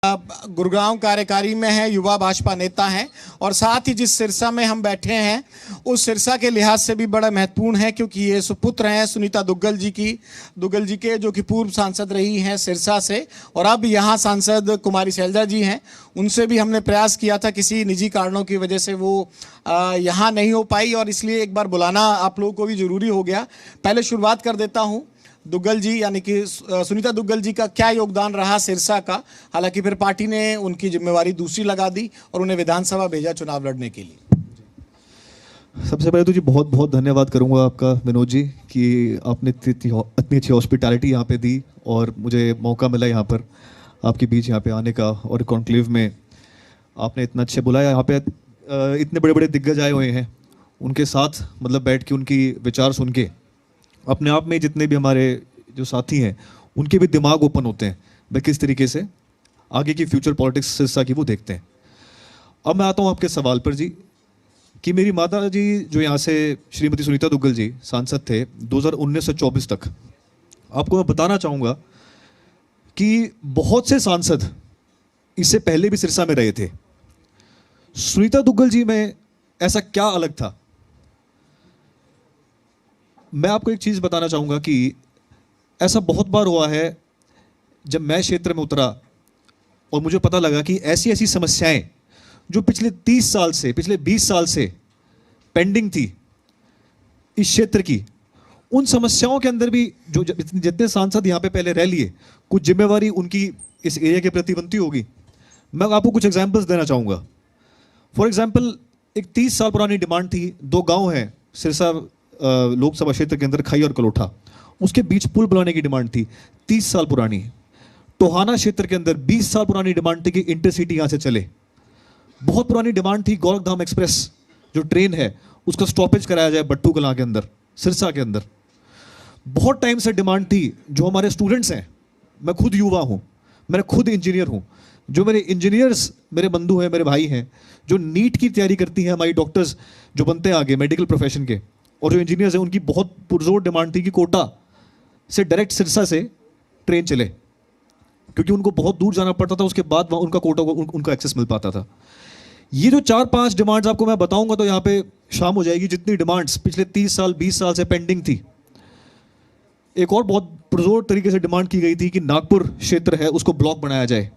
गुरुग्राम कार्यकारी में है, युवा भाजपा नेता हैं और साथ ही जिस सिरसा में हम बैठे हैं उस सिरसा के लिहाज से भी बड़ा महत्वपूर्ण है क्योंकि ये सुपुत्र हैं सुनीता दुग्गल जी के जो कि पूर्व सांसद रही हैं सिरसा से और अब यहाँ सांसद कुमारी शैलजा जी हैं। उनसे भी हमने प्रयास किया था, किसी निजी कारणों की वजह से वो यहाँ नहीं हो पाई और इसलिए एक बार बुलाना आप लोगों को भी ज़रूरी हो गया। पहले शुरुआत कर देता हूँ दुग्गल जी यानी कि सुनीता दुग्गल जी का क्या योगदान रहा सिरसा का। हालांकि फिर पार्टी ने उनकी जिम्मेवारी दूसरी लगा दी और उन्हें विधानसभा भेजा चुनाव लड़ने के लिए। सबसे पहले तो जी बहुत बहुत धन्यवाद करूंगा आपका विनोद जी कि आपने इतनी अच्छी हॉस्पिटैलिटी यहाँ पे दी और मुझे मौका मिला यहाँ पर आपके बीच यहाँ पे आने का और कॉन्क्लेव में आपने इतना अच्छे बुलाया। यहाँ पे इतने बड़े बड़े दिग्गज आए हुए हैं, उनके साथ मतलब बैठ के उनकी विचार सुन के अपने आप में जितने भी हमारे जो साथी हैं उनके भी दिमाग ओपन होते हैं भाई किस तरीके से आगे की फ्यूचर पॉलिटिक्स सिरसा की वो देखते हैं। अब मैं आता हूँ आपके सवाल पर जी कि मेरी माता जी जो यहाँ से श्रीमती सुनीता दुग्गल जी सांसद थे 2019 से 24 तक, आपको मैं बताना चाहूँगा कि बहुत से सांसद इससे पहले भी सिरसा में रहे थे। सुनीता दुग्गल जी में ऐसा क्या अलग था? मैं आपको एक चीज़ बताना चाहूँगा कि ऐसा बहुत बार हुआ है जब मैं क्षेत्र में उतरा और मुझे पता लगा कि ऐसी ऐसी समस्याएं जो पिछले 30 साल से पिछले 20 साल से पेंडिंग थी इस क्षेत्र की, उन समस्याओं के अंदर भी जो जितने सांसद यहाँ पे पहले रह लिए कुछ जिम्मेवारी उनकी इस एरिया के प्रति बनती होगी। मैं आपको कुछ एग्जाम्पल्स देना चाहूँगा। फॉर एग्जाम्पल एक 30 साल पुरानी डिमांड थी, दो गाँव हैं सिरसा लोकसभा क्षेत्र के अंदर, खई और कलोठा, उसके बीच पुल बनाने की डिमांड थी 30 साल पुरानी। टोहाना क्षेत्र के अंदर 20 साल पुरानी डिमांड थी कि इंटरसिटी यहाँ से चले। बहुत पुरानी डिमांड थी गोरखधाम एक्सप्रेस जो ट्रेन है उसका स्टॉपेज कराया जाए बट्टू कलां के अंदर, सिरसा के अंदर। बहुत टाइम से डिमांड थी जो हमारे स्टूडेंट्स हैं, मैं खुद युवा हूँ, मैं खुद इंजीनियर हूँ, जो मेरे इंजीनियर्स मेरे बंधु हैं, मेरे भाई हैं, जो नीट की तैयारी करती हैं, हमारी डॉक्टर्स जो बनते हैं आगे मेडिकल प्रोफेशन के, और जो इंजीनियर्स हैं उनकी बहुत पुरजोर डिमांड थी कि कोटा से डायरेक्ट सिरसा से ट्रेन चले क्योंकि उनको बहुत दूर जाना पड़ता था, उसके बाद वहाँ उनका कोटा को उनका एक्सेस मिल पाता था। ये जो 4-5 डिमांड्स आपको मैं बताऊंगा तो यहाँ पे शाम हो जाएगी, जितनी डिमांड्स पिछले 30 साल 20 साल से पेंडिंग थी। एक और बहुत पुरजोर तरीके से डिमांड की गई थी कि नागपुर क्षेत्र है उसको ब्लॉक बनाया जाए,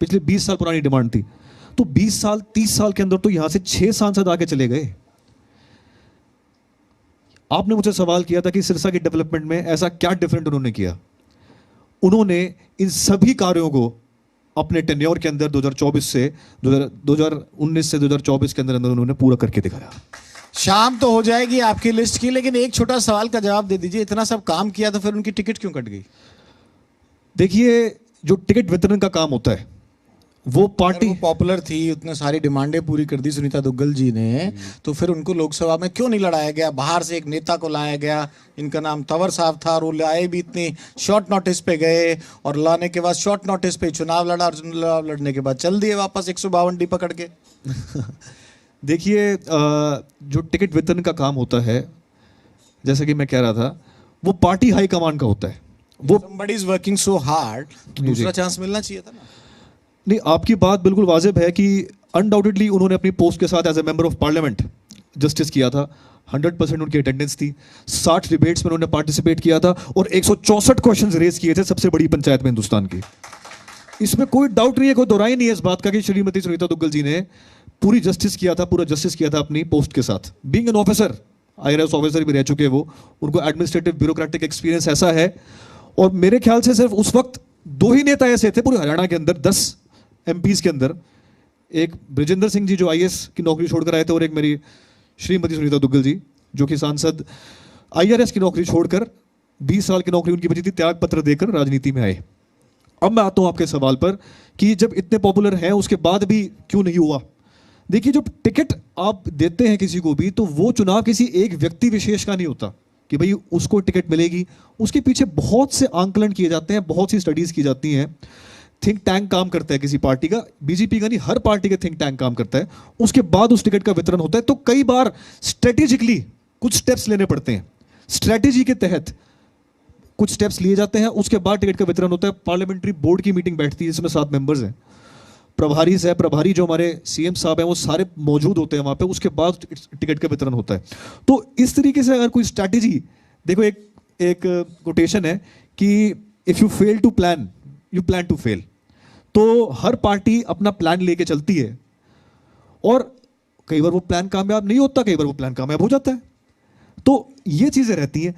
पिछले 20 साल पुरानी डिमांड थी। तो 20 साल 30 साल के अंदर तो यहाँ से 6 सांसद आके चले गए। आपने मुझसे सवाल किया था कि सिरसा की डेवलपमेंट में ऐसा क्या डिफरेंट उन्होंने किया। उन्होंने इन सभी कार्यों को अपने टेन्योर के अंदर 2019 से 2024 के अंदर उन्होंने पूरा करके दिखाया। शाम तो हो जाएगी आपकी लिस्ट की, लेकिन एक छोटा सवाल का जवाब दे दीजिए, इतना सब काम किया तो फिर उनकी टिकट क्यों कट गई? देखिए, जो टिकट वितरण का काम होता है वो पार्टी पॉपुलर थी, उतने सारी डिमांडें पूरी कर दी सुनीता दुग्गल जी ने, तो फिर उनको लोकसभा में क्यों नहीं लड़ाया गया? बाहर से एक नेता को लाया गया, इनका नाम तंवर साहब था, और वो लाए भी इतनी शॉर्ट नोटिस पे गए और लाने के बाद शॉर्ट नोटिस पे चुनाव लड़ा और चुनाव लड़ने के बाद चल दिए वापस 152 डी पकड़ के। देखिए, जो टिकट वितरण का काम होता है, जैसा कि मैं कह रहा था, वो पार्टी हाईकमान का होता है। वो somebody is working so hard, तो दूसरा चांस मिलना चाहिए था ना। नहीं, आपकी बात बिल्कुल वाजिब है कि अनडाउटेडली उन्होंने अपनी पोस्ट के साथ as a member of parliament justice किया था। 100% उनकी अटेंडेंस थी, 60 डिबेट्स में उन्होंने पार्टिसिपेट किया था और 164 क्वेश्चंस रेज किए थे सबसे बड़ी पंचायत में हिंदुस्तान की। इसमें कोई डाउट नहीं है, कोई दोहराई नहीं है इस बात का कि श्रीमती सुनीता दुग्गल जी ने पूरा जस्टिस किया था अपनी पोस्ट के साथ। Being an officer, IRS officer भी रह चुके हैं वो, उनको एडमिनिस्ट्रेटिव ब्यूरोक्रेटिक एक्सपीरियंस ऐसा है। और मेरे ख्याल से सिर्फ उस वक्त 2 ही नेता ऐसे थे पूरे हरियाणा के अंदर, 10 MPs के अंदर, एक ब्रिजेंद्र सिंह जी जो IAS की नौकरी छोड़कर आए थे और एक मेरी श्रीमती सुनीता दुग्गल जी जो कि सांसद IRS की नौकरी छोड़कर 20 साल की नौकरी उनकी बची थी, त्याग पत्र देकर राजनीति में आए। अब मैं आता हूं आपके सवाल पर कि जब इतने पॉपुलर हैं उसके बाद भी क्यों नहीं हुआ। देखिए, जो टिकट आप देते हैं किसी को भी, तो वो चुनाव किसी एक व्यक्ति विशेष का नहीं होता कि भाई उसको टिकट मिलेगी। उसके पीछे बहुत से आंकलन किए जाते हैं, बहुत सी स्टडीज की जाती हैं। थिंक टैंक काम करता है किसी पार्टी का, बीजेपी का नहीं, हर पार्टी का थिंक टैंक काम करता है। उसके बाद उस टिकट का वितरण होता है। तो कई बार स्ट्रेटेजिकली कुछ स्टेप्स लेने पड़ते हैं, स्ट्रेटेजी के तहत कुछ स्टेप्स लिए जाते हैं, उसके बाद टिकट का वितरण होता है। पार्लियामेंट्री बोर्ड की मीटिंग बैठती है जिसमें 7 मेंबर्स हैं, प्रभारी सह प्रभारी जो हमारे सीएम साहब हैं वो सारे मौजूद होते हैं वहाँ पे, उसके बाद टिकट का वितरण होता है। तो इस तरीके से अगर कोई स्ट्रैटेजी, देखो एक कोटेशन है कि if you fail to plan you plan to fail. तो हर पार्टी अपना प्लान लेके चलती है और कई बार वो प्लान कामयाब नहीं होता, कई बार वो प्लान कामयाब हो जाता है। तो ये चीज़ें रहती हैं।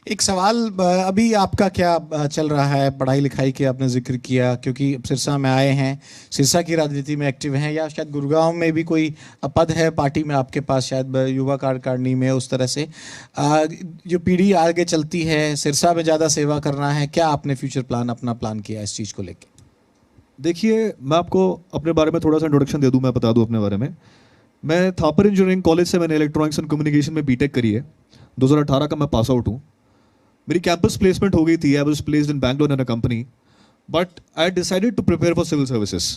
एक सवाल, अभी आपका क्या चल रहा है? पढ़ाई लिखाई के आपने जिक्र किया, क्योंकि सिरसा में आए हैं, सिरसा की राजनीति में एक्टिव हैं, या शायद गुड़गांव में भी कोई पद है पार्टी में आपके पास, शायद युवा कार्यकारिणी में, उस तरह से जो पीढ़ी आगे चलती है, सिरसा में ज़्यादा सेवा करना है, क्या आपने फ्यूचर प्लान अपना प्लान किया इस चीज़ को लेकर? देखिए, मैं आपको अपने बारे में थोड़ा सा इंट्रोडक्शन दे दूं, मैं बता दूं अपने बारे में। मैं थापर इंजीनियरिंग कॉलेज से मैंने इलेक्ट्रॉनिक्स एंड कम्युनिकेशन में बीटेक करी है। 2018 का मैं पास आउट हूँ। मेरी कैंपस प्लेसमेंट हो गई थी। I was placed in Bangalore in a company, but I decided to prepare for civil services.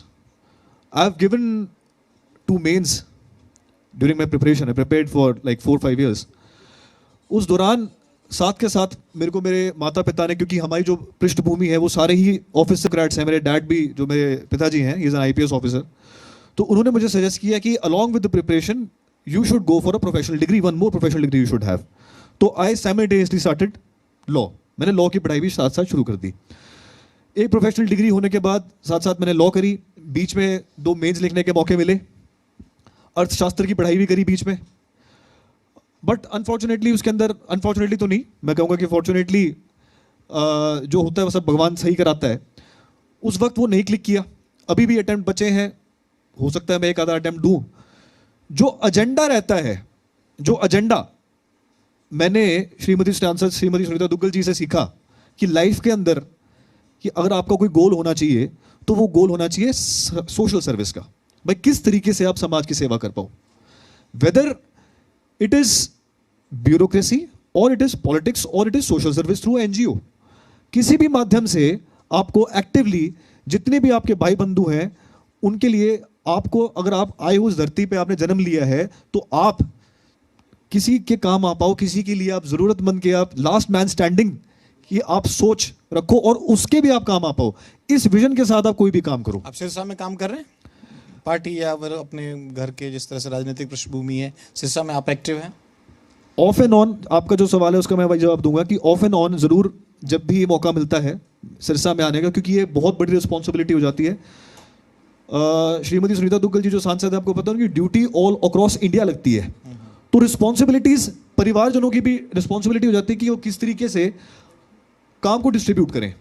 I have given 2 mains during my preparation. I prepared for like 4-5 years. उस दौरान साथ के साथ मेरे को मेरे माता पिता ने, क्योंकि हमारी जो पृष्ठभूमि है वो सारे ही ऑफिस से ग्रेड्स हैं, मेरे डैड भी, जो मेरे पिताजी हैं, he is an IPS officer, तो उन्होंने मुझे सजेस्ट किया कि along with the preparation you should go for a professional degree, one more professional degree you should have. तो आई साइमल्टेनियसली स्टार्टेड लॉ। मैंने लॉ की पढ़ाई भी साथ साथ शुरू कर दी। एक प्रोफेशनल डिग्री होने के बाद साथ साथ मैंने लॉ करी। बीच में 2 मेंस लिखने के मौके मिले। अर्थशास्त्र की पढ़ाई भी करी बीच में, बट अनफॉर्चुनेटली उसके अंदर, अनफॉर्चुनेटली तो नहीं, मैं कहूँगा कि फॉर्चुनेटली जो होता है वो सब भगवान सही कराता है। उस वक्त वो नहीं क्लिक किया। अभी भी अटेम्प्ट बचे हैं, हो सकता है मैं एक आधा अटेम्प्ट दूँ। जो एजेंडा रहता है, जो एजेंडा मैंने श्रीमती सांसद श्रीमती सुनीता दुग्गल जी से सीखा कि लाइफ के अंदर कि अगर आपका कोई गोल होना चाहिए तो वो गोल होना चाहिए सोशल सर्विस का। भाई किस तरीके से आप समाज की सेवा कर पाओ, वेदर इट इज ब्यूरोक्रेसी और इट इज पॉलिटिक्स और it is social service through NGO। किसी भी माध्यम से आपको एक्टिवली, जितने भी आपके भाई बंधु हैं उनके लिए, आपको, अगर आप आए उस धरती पे आपने जन्म लिया है तो आप किसी के काम आ पाओ, किसी के लिए आप जरूरतमंद के, आप लास्ट मैन स्टैंडिंग की आप सोच रखो और उसके भी आप काम आ पाओ। इस विजन के साथ आप कोई भी काम करो। आप सिरसा में काम कर रहे हैं पार्टी या फिर अपने घर के, जिस तरह से राजनीतिक पृष्ठभूमि है, सिरसा में आप एक्टिव हैं? ऑफ एंड ऑन, आपका जो सवाल है उसका मैं वही जवाब दूंगा कि ऑफ एंड ऑन जरूर जब भी मौका मिलता है सिरसा में आने का, क्योंकि ये बहुत बड़ी रिस्पॉन्सिबिलिटी हो जाती है। श्रीमती सुनीता दुग्गल जी जो सांसद है, आपको पता है उनकी ड्यूटी ऑल अक्रॉस इंडिया लगती है। तो रिस्पॉन्सिबिलिटीज, परिवारजनों की भी रिस्पॉन्सिबिलिटी हो जाती है कि वो किस तरीके से काम को डिस्ट्रीब्यूट करें।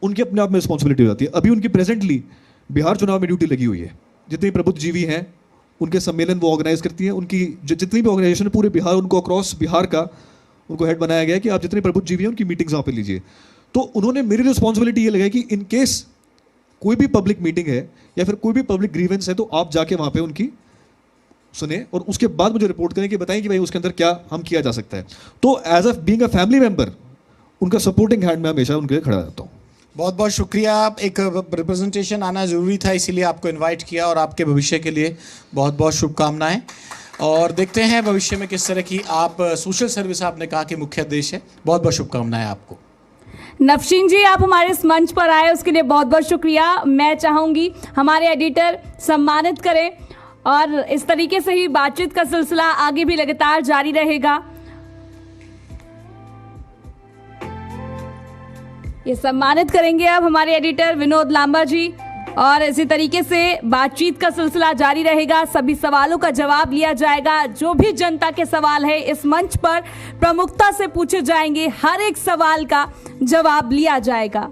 उनकी अपने आप में रिस्पॉन्सिबिलिटी हो जाती है। अभी उनकी प्रेजेंटली बिहार चुनाव में ड्यूटी लगी हुई है। जितने प्रबुद्धजीवी हैं उनके सम्मेलन वो ऑर्गेनाइज करती हैं। उनकी जितनी भी ऑर्गेनाइजेशन पूरे बिहार, उनको अक्रॉस बिहार का उनको हेड बनाया गया है कि आप जितने प्रबुद्धजीवी हैं उनकी मीटिंग्स वहाँ पे लीजिए। तो उन्होंने मेरी रिस्पॉन्सिबिलिटी ये लगाई कि इन केस कोई भी पब्लिक मीटिंग है या फिर कोई भी पब्लिक ग्रीवेंस है तो आप जाके वहाँ पे उनकी सुने और उसके बाद मुझे रिपोर्ट करें कि बताएं कि भाई उसके अंदर क्या हम किया जा सकता है। तो as a being a family member उनका सपोर्टिंग हैंड में हमेशा उनके लिए खड़ा रहता हूँ। बहुत बहुत शुक्रिया। आप एक रिप्रेजेंटेशन आना ज़रूरी था, इसीलिए आपको इनवाइट किया, और आपके भविष्य के लिए बहुत बहुत शुभकामनाएं। और देखते हैं भविष्य में किस तरह की आप सोशल सर्विस, आपने कहा कि मुख्य उद्देश्य है। बहुत बहुत शुभकामनाएं आपको। नफशीन जी, आप हमारे इस मंच पर आए उसके लिए बहुत बहुत शुक्रिया। मैं चाहूँगी हमारे एडिटर सम्मानित करें और इस तरीके से ही बातचीत का सिलसिला आगे भी लगातार जारी रहेगा। ये सम्मानित करेंगे अब हमारे एडिटर विनोद लांबा जी, और इसी तरीके से बातचीत का सिलसिला जारी रहेगा। सभी सवालों का जवाब लिया जाएगा। जो भी जनता के सवाल है इस मंच पर प्रमुखता से पूछे जाएंगे, हर एक सवाल का जवाब लिया जाएगा।